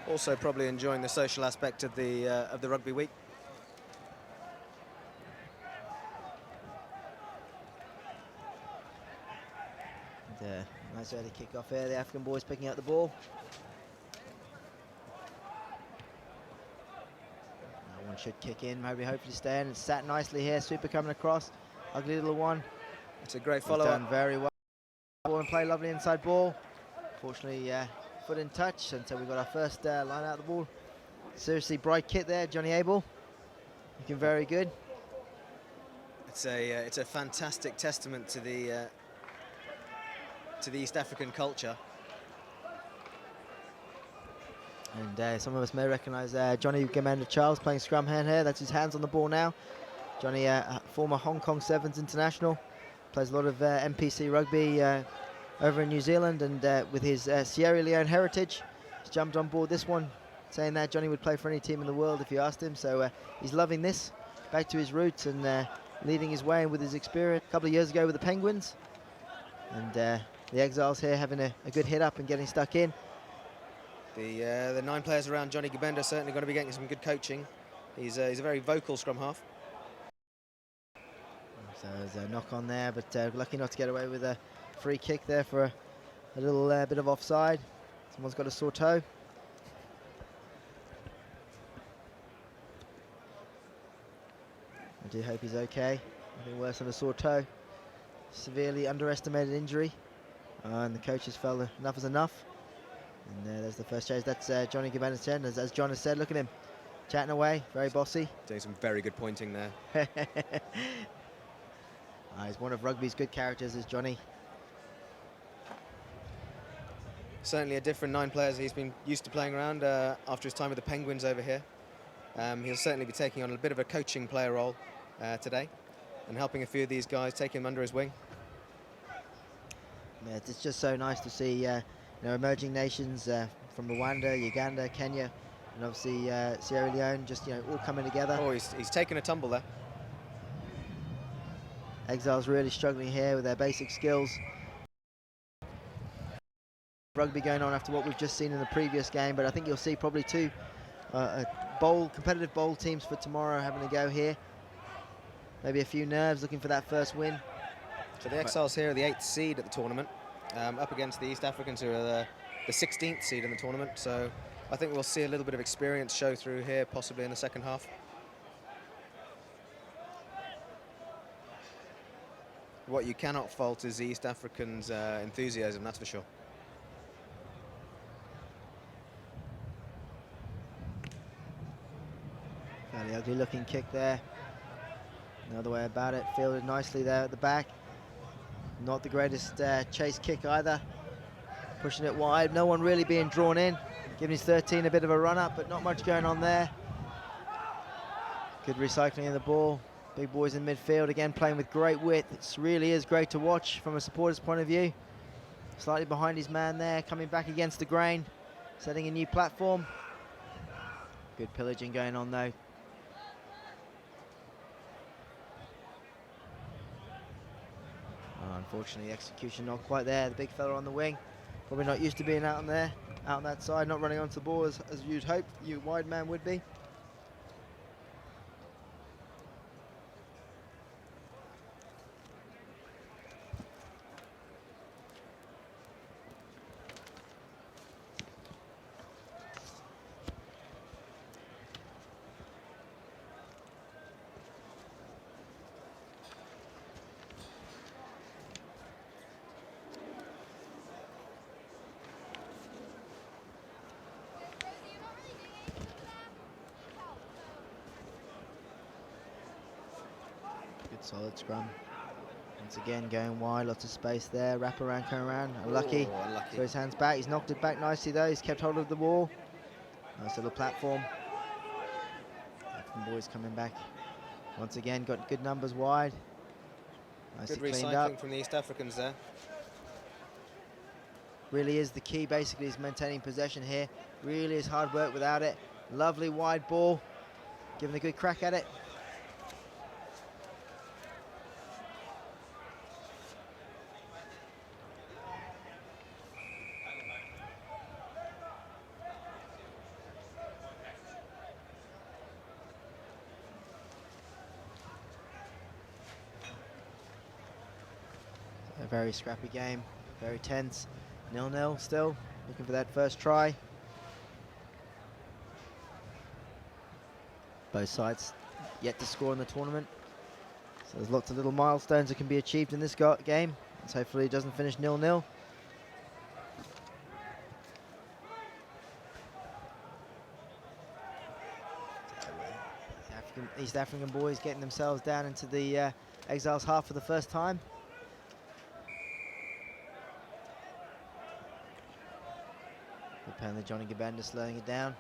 Also probably enjoying the social aspect of the rugby week. And, nice early kick off here. The African boys picking up the ball. That one should kick in, maybe hopefully stay in. It's sat nicely here. Super coming across. Ugly little one. It's a great follow-up. Done very well. Ball and play, lovely inside ball. Fortunately, foot in touch, and so we've got our first line out of the ball. Seriously bright kit there, Johnny Abel. Looking very good. It's a fantastic testament to the East African culture. And some of us may recognise Johnny Gamenda Charles playing scrum hand here. That's his hands on the ball now. Johnny, former Hong Kong Sevens international, plays a lot of MPC rugby over in New Zealand, and with his Sierra Leone heritage, he's jumped on board this one, saying that Johnny would play for any team in the world if you asked him. So he's loving this, back to his roots and leading his way with his experience a couple of years ago with the Penguins. And the Exiles here having a good hit up and getting stuck in. The 9 players around Johnny Gabenda are certainly going to be getting some good coaching. He's a very vocal scrum half. So there's a knock on there, but lucky not to get away with a free kick there for a little bit of offside. Someone's got a sore toe. I do hope he's okay. Nothing worse than a sore toe. Severely underestimated injury. And the coaches felt enough is enough. And there's the first chase. That's Johnny Gabenda, as John has said. Look at him chatting away, very bossy. Doing some very good pointing there. He's one of rugby's good characters, is Johnny. Certainly a different 9 players he's been used to playing around after his time with the Penguins over here. He'll certainly be taking on a bit of a coaching player role today and helping a few of these guys, taking them under his wing. Yeah, it's just so nice to see emerging nations from Rwanda, Uganda, Kenya, and obviously Sierra Leone, just all coming together. Oh, he's taken a tumble there. Exiles really struggling here with their basic skills. Rugby going on after what we've just seen in the previous game, but I think you'll see probably 2 competitive bowl teams for tomorrow having a go here. Maybe a few nerves looking for that first win. So the Exiles here are the 8th seed at the tournament, up against the East Africans, who are the 16th seed in the tournament. So I think we'll see a little bit of experience show through here, possibly in the second half. What you cannot fault is the East Africans' enthusiasm, that's for sure. Fairly ugly looking kick there. No other way about it. Fielded nicely there at the back. Not the greatest chase kick either. Pushing it wide. No one really being drawn in. Giving his 13 a bit of a run up, but not much going on there. Good recycling of the ball. Big boys in midfield again, playing with great width. It really is great to watch from a supporter's point of view. Slightly behind his man there, coming back against the grain, setting a new platform. Good pillaging going on though. Unfortunately, execution not quite there. The big fella on the wing, probably not used to being out on that side, not running onto the ball as you'd hope your wide man would be. Solid scrum. Once again going wide, lots of space there. Wrap around, come around. Unlucky. Oh, unlucky. So his hands back. He's knocked it back nicely though. He's kept hold of the ball. Nice little platform. African boys coming back. Once again, got good numbers wide. Nicely good cleaned recycling up. from the East Africans there. Really is the key. Basically, is maintaining possession here. Really is hard work without it. Lovely wide ball. Giving a good crack at it. A very scrappy game, very tense. 0-0 still, looking for that first try. Both sides yet to score in the tournament. So there's lots of little milestones that can be achieved in this game. Let's hopefully it doesn't finish 0-0. East African boys getting themselves down into the Exiles half for the first time. Apparently Johnny Gabanda slowing it down.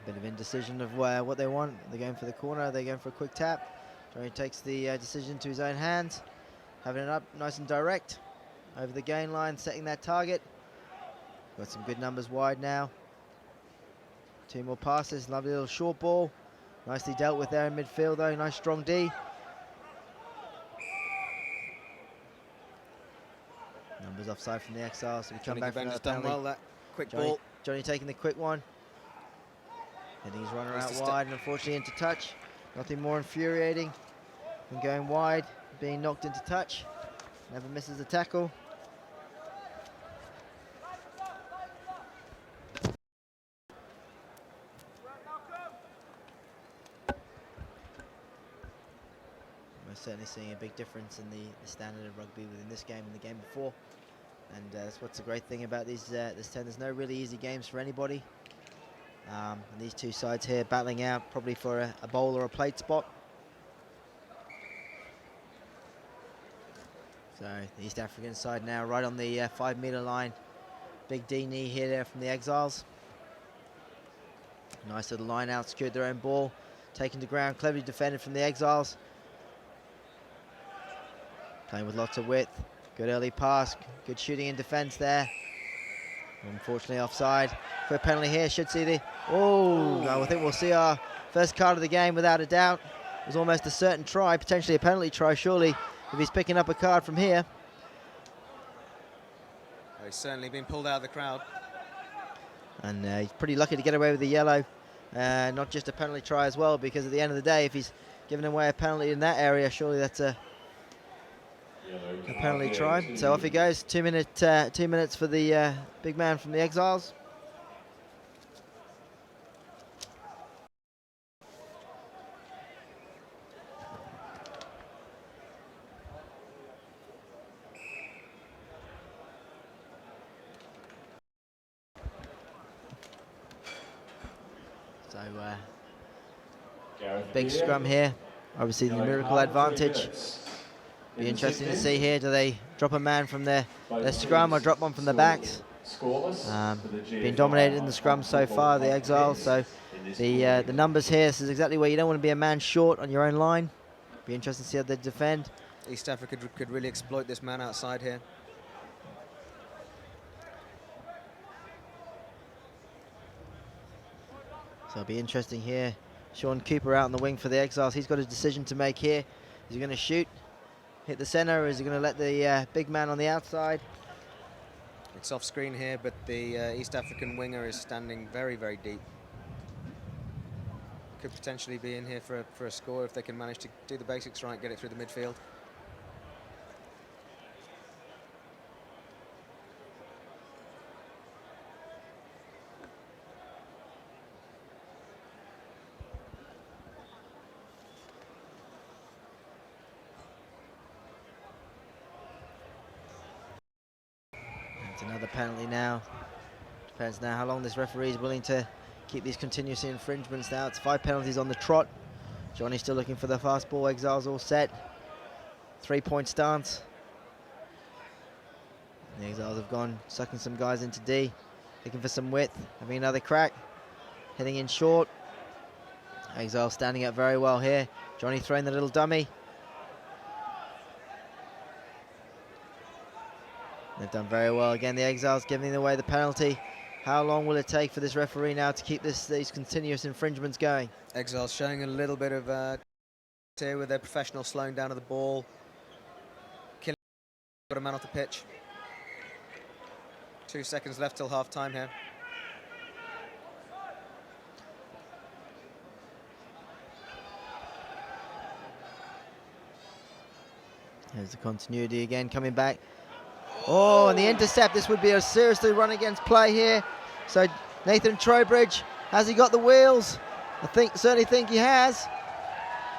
A bit of indecision of what they want. They're going for the corner, they're going for a quick tap. Johnny takes the decision to his own hands, having it up nice and direct over the gain line, setting that target. Got some good numbers wide now. 2 more passes, lovely little short ball. Nicely dealt with there in midfield though, nice strong D. Numbers offside from the Exiles, so we come back for another penalty. Done well, that quick ball. Johnny taking the quick one. Heading his runner out wide and unfortunately into touch. Nothing more infuriating than going wide, being knocked into touch. Never misses a tackle. We're certainly seeing a big difference in the standard of rugby within this game and the game before. And that's what's the great thing about this 10. There's no really easy games for anybody. And these two sides here battling out probably for a bowl or a plate spot. So the East African side now right on the 5 metre line. Big D knee here there from the Exiles. Nice little line out, secured their own ball. Taken to ground, cleverly defended from the Exiles. Playing with lots of width. Good early pass, good shooting in defence there. Unfortunately offside. For a penalty here, should see the... Oh, no, I think we'll see our first card of the game without a doubt. It was almost a certain try, potentially a penalty try, surely, if he's picking up a card from here. He's certainly been pulled out of the crowd. And he's pretty lucky to get away with the yellow. Not just a penalty try as well, because at the end of the day, if he's giving away a penalty in that area, surely that's a penalty try. So off he goes. 2 minutes for the big man from the Exiles. So big scrum here. Obviously the numerical advantage. Be interesting to see here. Do they drop a man from their scrum or drop one from the backs? Been dominated in the scrum so far, the Exiles. So the numbers here, this is exactly where you don't want to be a man short on your own line. Be interesting to see how they defend. East Africa could really exploit this man outside here. So it'll be interesting here. Sean Cooper out on the wing for the Exiles. He's got a decision to make here. Is he going to shoot, hit the centre, or is he going to let the big man on the outside? It's off screen here, but the East African winger is standing very, very deep. Could potentially be in here for a score if they can manage to do the basics right, get it through the midfield. It's another penalty now. Depends now how long this referee is willing to keep these continuous infringements now. It's 5 penalties on the trot. Johnny's still looking for the fast ball. Exiles all set. 3-point stance. The Exiles have gone sucking some guys into D. Looking for some width. Having another crack. Heading in short. Exiles standing up very well here. Johnny throwing the little dummy. They've done very well. Again, the Exiles giving away the penalty. How long will it take for this referee now to keep these continuous infringements going? Exiles showing a little bit of here with their professional slowing down of the ball. Killing, got a man off the pitch. 2 seconds left till half time here. There's the continuity again coming back. Oh, and the intercept. This would be a seriously run against play here. So Nathan Trowbridge, has he got the wheels? Certainly think he has.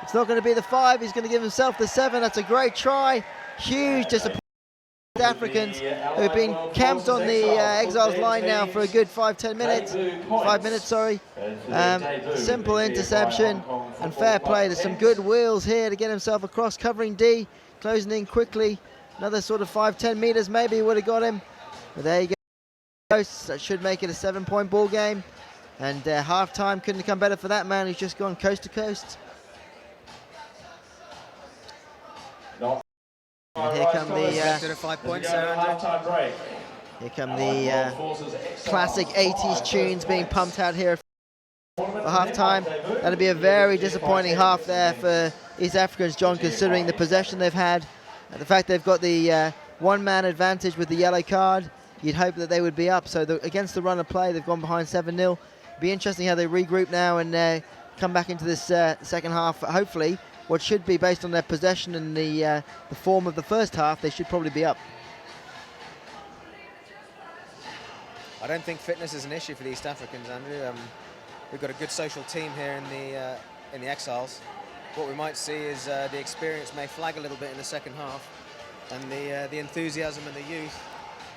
It's not going to be the 5. He's going to give himself the 7. That's a great try. Huge disappointment. Africans who have been camped on the Exiles line now for a good 5 minutes, sorry. Simple interception and fair play. There's some good wheels here to get himself across, covering D, closing in quickly. Another sort of 5-10 meters maybe would have got him. But there you go. That should make it a 7-point ball game. And half time couldn't have come better for that man who's just gone coast to coast. And here come the 5 points there, Andrew. Here come the classic 80s tunes being pumped out here for half-time. That'll be a very disappointing half there for East Africans, John, considering the possession they've had. And the fact they've got the one-man advantage with the yellow card. You'd hope that they would be up. So against the run of play, they've gone behind 7-0. Be interesting how they regroup now and come back into this second half. Hopefully, what should be based on their possession and the form of the first half, they should probably be up. I don't think fitness is an issue for the East Africans, Andrew. We've got a good social team here in the Exiles. What we might see is the experience may flag a little bit in the second half, and the enthusiasm and the youth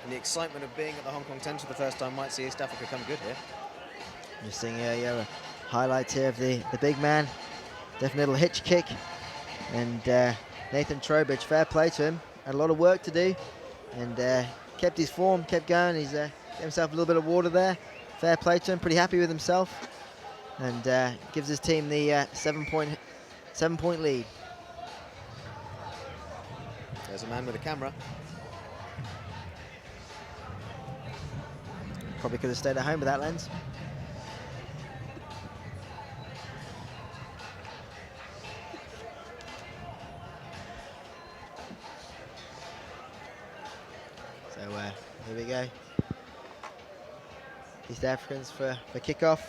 and the excitement of being at the Hong Kong Tens for the first time might see East Africa come good here. Just seeing highlights here of the big man. Definitely a little hitch kick. And Nathan Trowbridge, fair play to him. Had a lot of work to do and kept his form, kept going. He's gave himself a little bit of water there. Fair play to him, pretty happy with himself. And gives his team the 7-point lead. There's a man with a camera. Probably could have stayed at home with that lens. So here we go. East Africans for kickoff.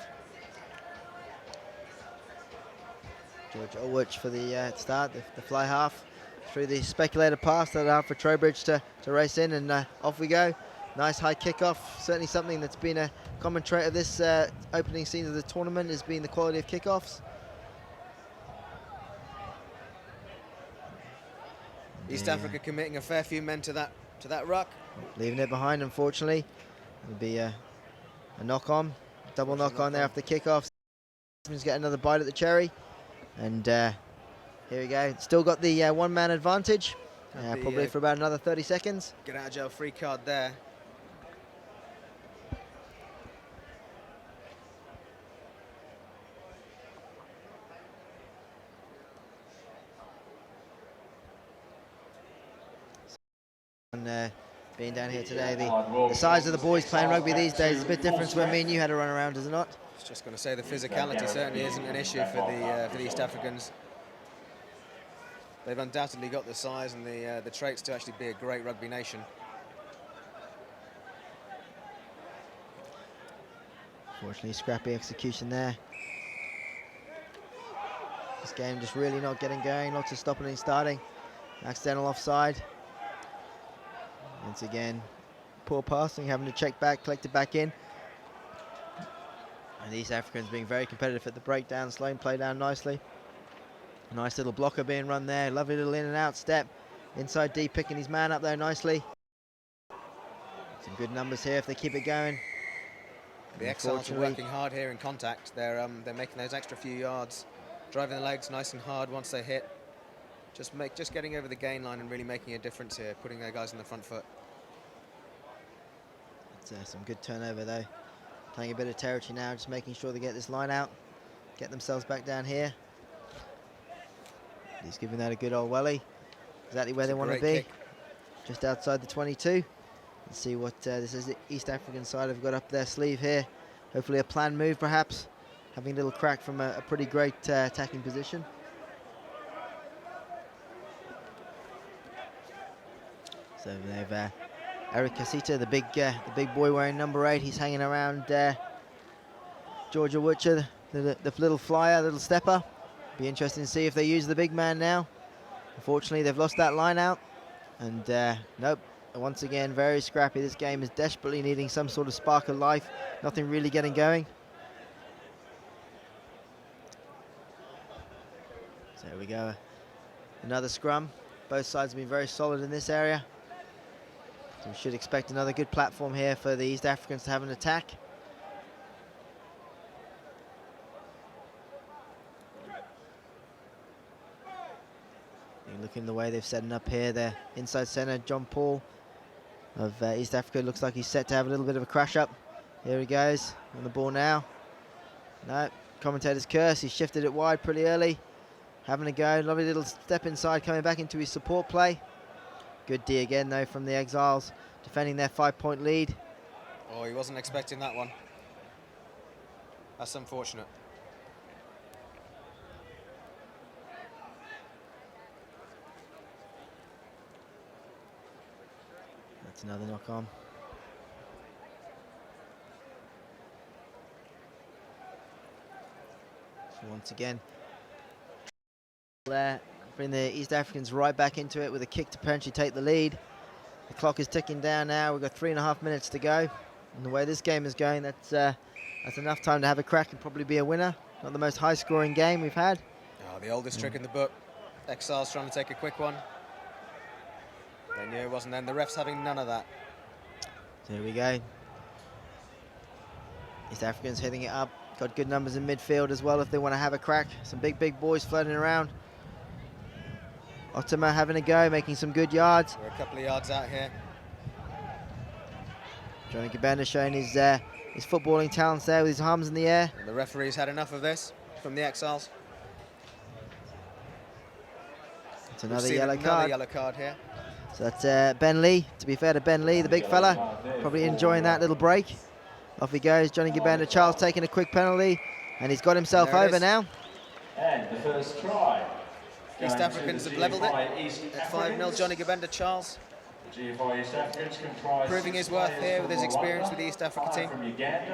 George Ulwich for the start, the fly half. Through the speculator pass, that out for Trowbridge to race in, and off we go. Nice high kickoff. Certainly something that's been a common trait of this opening scene of the tournament has been the quality of kickoffs. East Africa committing a fair few men to that ruck. Leaving it behind, unfortunately. It'll be a knock-on, double knock-on there after the kickoff. He's get another bite at the cherry, and here we go. Still got the one-man advantage, probably for about another 30 seconds. Get out of jail free card there. And being down here today, the size of the boys playing rugby these days is a bit different to when me and you had to run around, is it not? I was just going to say the physicality certainly isn't an issue for the East Africans. They've undoubtedly got the size and the traits to actually be a great rugby nation. Fortunately, scrappy execution there. This game just really not getting going, lots of stopping and starting. Accidental offside. Once again, poor passing, having to check back, collect it back in. And the East Africans being very competitive at the breakdown, slowing play down nicely. Nice little blocker being run there, lovely little in and out step. Inside D picking his man up there nicely. Some good numbers here if they keep it going. The Exiles are working hard here in contact. They're making those extra few yards, driving the legs nice and hard once they hit. Just getting over the gain line and really making a difference here, putting their guys on the front foot. It's some good turnover though. Playing a bit of territory now, just making sure they get this line out, get themselves back down here. He's giving that a good old welly. Exactly where they want to be. Kick. Just outside the 22. Let's see what this is the East African side have got up their sleeve here. Hopefully a planned move perhaps. Having a little crack from a pretty great attacking position. So they've Eric Casita, the big boy wearing number 8. He's hanging around Georgia Witcher, the little flyer, little stepper. Be interesting to see if they use the big man now. Unfortunately, they've lost that line out. And nope, once again, very scrappy. This game is desperately needing some sort of spark of life. Nothing really getting going. So there we go. Another scrum. Both sides have been very solid in this area. So we should expect another good platform here for the East Africans to have an attack. Looking the way they've set it up here, their inside centre, John Paul of East Africa, looks like he's set to have a little bit of a crash up. Here he goes, on the ball now. No, commentator's curse, he shifted it wide pretty early. Having a go, lovely little step inside, coming back into his support play. Good D again though from the Exiles, defending their 5-point lead. Oh, he wasn't expecting that one. That's unfortunate. That's another knock on. So once again, bring the East Africans right back into it with a kick to potentially take the lead. The clock is ticking down now. We've got 3.5 minutes to go. And the way this game is going, that's enough time to have a crack and probably be a winner. Not the most high-scoring game we've had. Oh, the oldest trick in the book. Exiles trying to take a quick one. They knew it wasn't then. The ref's having none of that. So here we go. East Africans hitting it up. Got good numbers in midfield as well if they want to have a crack. Some big boys floating around. Otama having a go, making some good yards. We're a couple of yards out here. Johnny Gabenda showing his footballing talents there with his arms in the air. And the referee's had enough of this from the Exiles. It's another yellow card. Another yellow card here. So that's Ben Lee. To be fair to Ben Lee, the big fella, probably enjoying that little break. Off he goes, Johnny Gabenda. Charles taking a quick penalty, and he's got himself over now. And the first try. East Africans have levelled it at 5-0. Johnny Gabenda Charles proving his worth here with his experience with the East Africa team.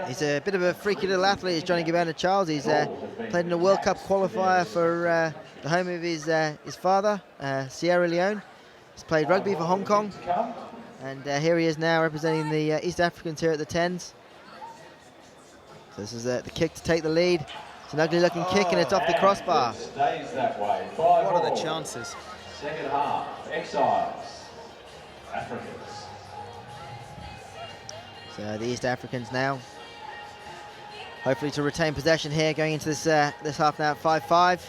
He's a bit of a freaky little athlete, is Johnny Gabenda Charles. He's played in a World Cup qualifier for the home of his father, Sierra Leone. He's played rugby for Hong Kong, and here he is now representing the East Africans here at the Tens. So this is the kick to take the lead. It's an ugly looking kick and it's off the crossbar. Stays that way. What are the chances? Second half, Exiles, Africans. So the East Africans now, hopefully to retain possession here going into this half now at 5-5.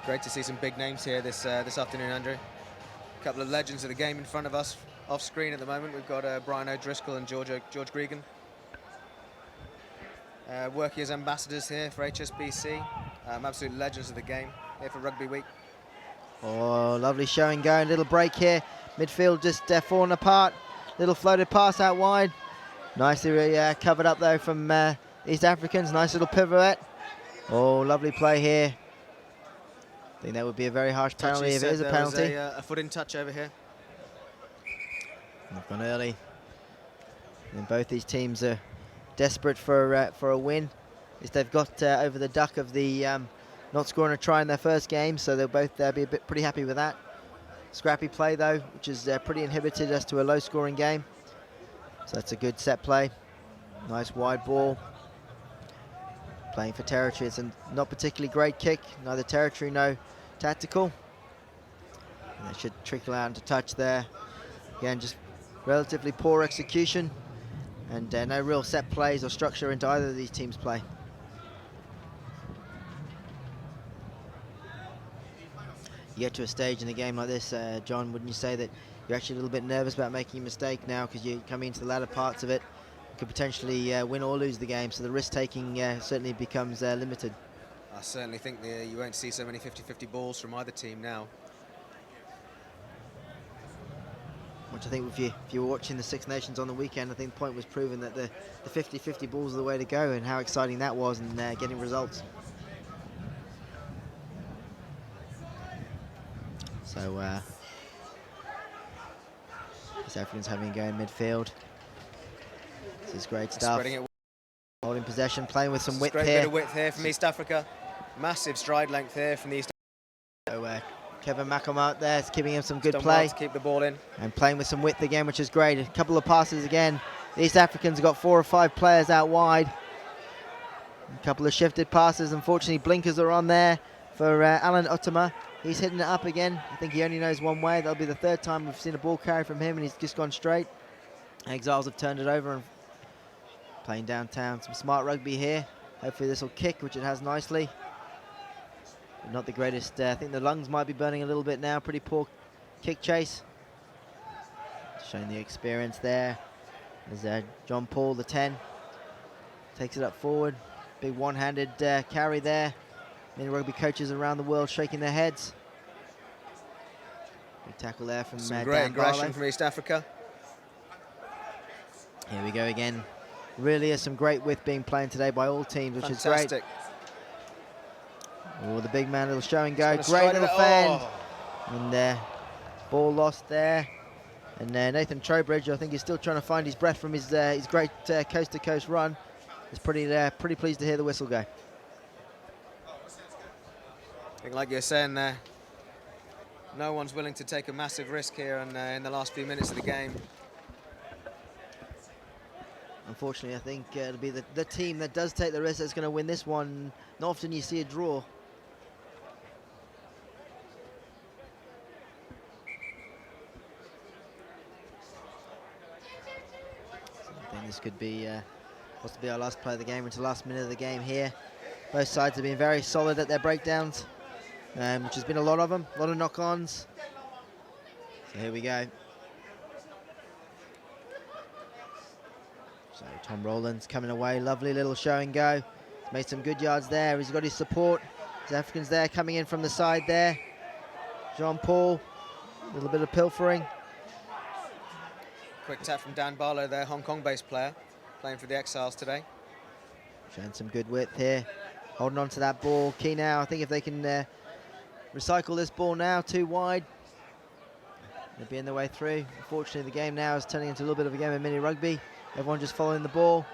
Great to see some big names here this afternoon, Andrew. A couple of legends of the game in front of us off screen at the moment. We've got Brian O'Driscoll and George Gregan. Working as ambassadors here for HSBC. Absolute legends of the game here for Rugby Week. Oh, lovely showing going. Little break here. Midfield just falling apart. Little floated pass out wide. Nicely covered up though from East Africans. Nice little pirouette. Oh, lovely play here. I think that would be a very harsh penalty if it is a penalty. A foot in touch over here. They've gone early. And both these teams are desperate for a win. As they've got over the duck of the not scoring a try in their first game, so they'll both be pretty happy with that. Scrappy play though, which is pretty inhibited as to a low-scoring game. So that's a good set play. Nice wide ball. Playing for territory. It's a not particularly great kick. Neither territory, no tactical. And that should trickle out into touch there. Again, just relatively poor execution. And no real set plays or structure into either of these teams' play. You get to a stage in a game like this, John, wouldn't you say that you're actually a little bit nervous about making a mistake now because you're coming into the latter parts of it? You could potentially win or lose the game, so the risk-taking certainly becomes limited. I certainly think you won't see so many 50-50 balls from either team now. Which I think if you were watching the Six Nations on the weekend, I think the point was proven that the 50-50 balls are the way to go, and how exciting that was, and getting results. So East Africans having a go in midfield. This is great stuff. Spreading it. Holding possession, playing with some width Great here. bit of width here from East Africa. Massive stride length here from the East Kevin Mackham out there is giving him some good Done play. well to keep the ball in. And playing with some width again, which is great. A couple of passes again. The East Africans have got 4 or 5 players out wide. A couple of shifted passes. Unfortunately, blinkers are on there for Alan Utama. He's hitting it up again. I think he only knows one way. That'll be the 3rd time we've seen a ball carry from him, and he's just gone straight. Exiles have turned it over and playing downtown. Some smart rugby here. Hopefully this will kick, which it has nicely. But not the greatest. I think the lungs might be burning a little bit now. Pretty poor kick chase. Showing the experience there. There's John Paul, the 10. Takes it up forward. Big one-handed carry there. Many rugby coaches around the world shaking their heads. Big tackle there from some great Dan aggression Barlow. from East Africa. Here we go again. Really is some great width being played today by all teams, which is great. Fantastic. Oh, the big man, little show and go. He's Great gonna little stride it. fend. And ball lost there. And Nathan Trowbridge, I think he's still trying to find his breath from his great coast-to-coast run. He's pretty pleased to hear the whistle go. I think, like you're saying there, no one's willing to take a massive risk here in the last few minutes of the game. Unfortunately, I think it'll be the team that does take the risk that's going to win this one. Not often you see a draw. So I think this could be possibly our last play of the game, into the last minute of the game here. Both sides have been very solid at their breakdowns, which has been a lot of them, a lot of knock-ons. So here we go. So Tom Rowland's coming away, lovely little show and go. He's made some good yards there. He's got his support. There's Africans there coming in from the side there. Jean Paul, a little bit of pilfering. Quick tap from Dan Barlow there, Hong Kong-based player, playing for the Exiles today. Showing some good width here. Holding on to that ball. Key now, I think if they can recycle this ball now, too wide, they'll be in their way through. Unfortunately, the game now is turning into a little bit of a game of mini rugby. Everyone just following the ball.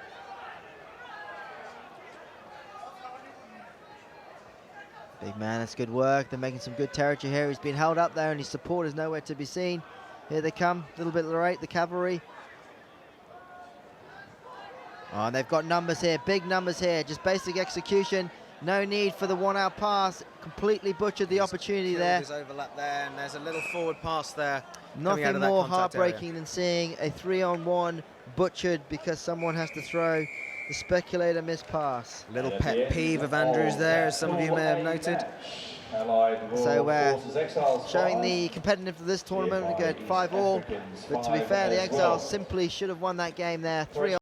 Big man, that's good work. They're making some good territory here. He's been held up there and his support is nowhere to be seen. Here they come, a little bit late, the cavalry. Oh, and they've got numbers here, big numbers here. Just basic execution. No need for the one-out pass. Completely butchered the opportunity there. There's overlap there, and there's a little forward pass there. Nothing more heartbreaking than seeing a 3-on-1 butchered because someone has to throw the speculator miss pass. Little pet peeve of Andrews there, as some of you may have noted. So showing the competitiveness of this tournament, we get 5-all. But to be fair, the Exiles simply should have won that game there. 3-on.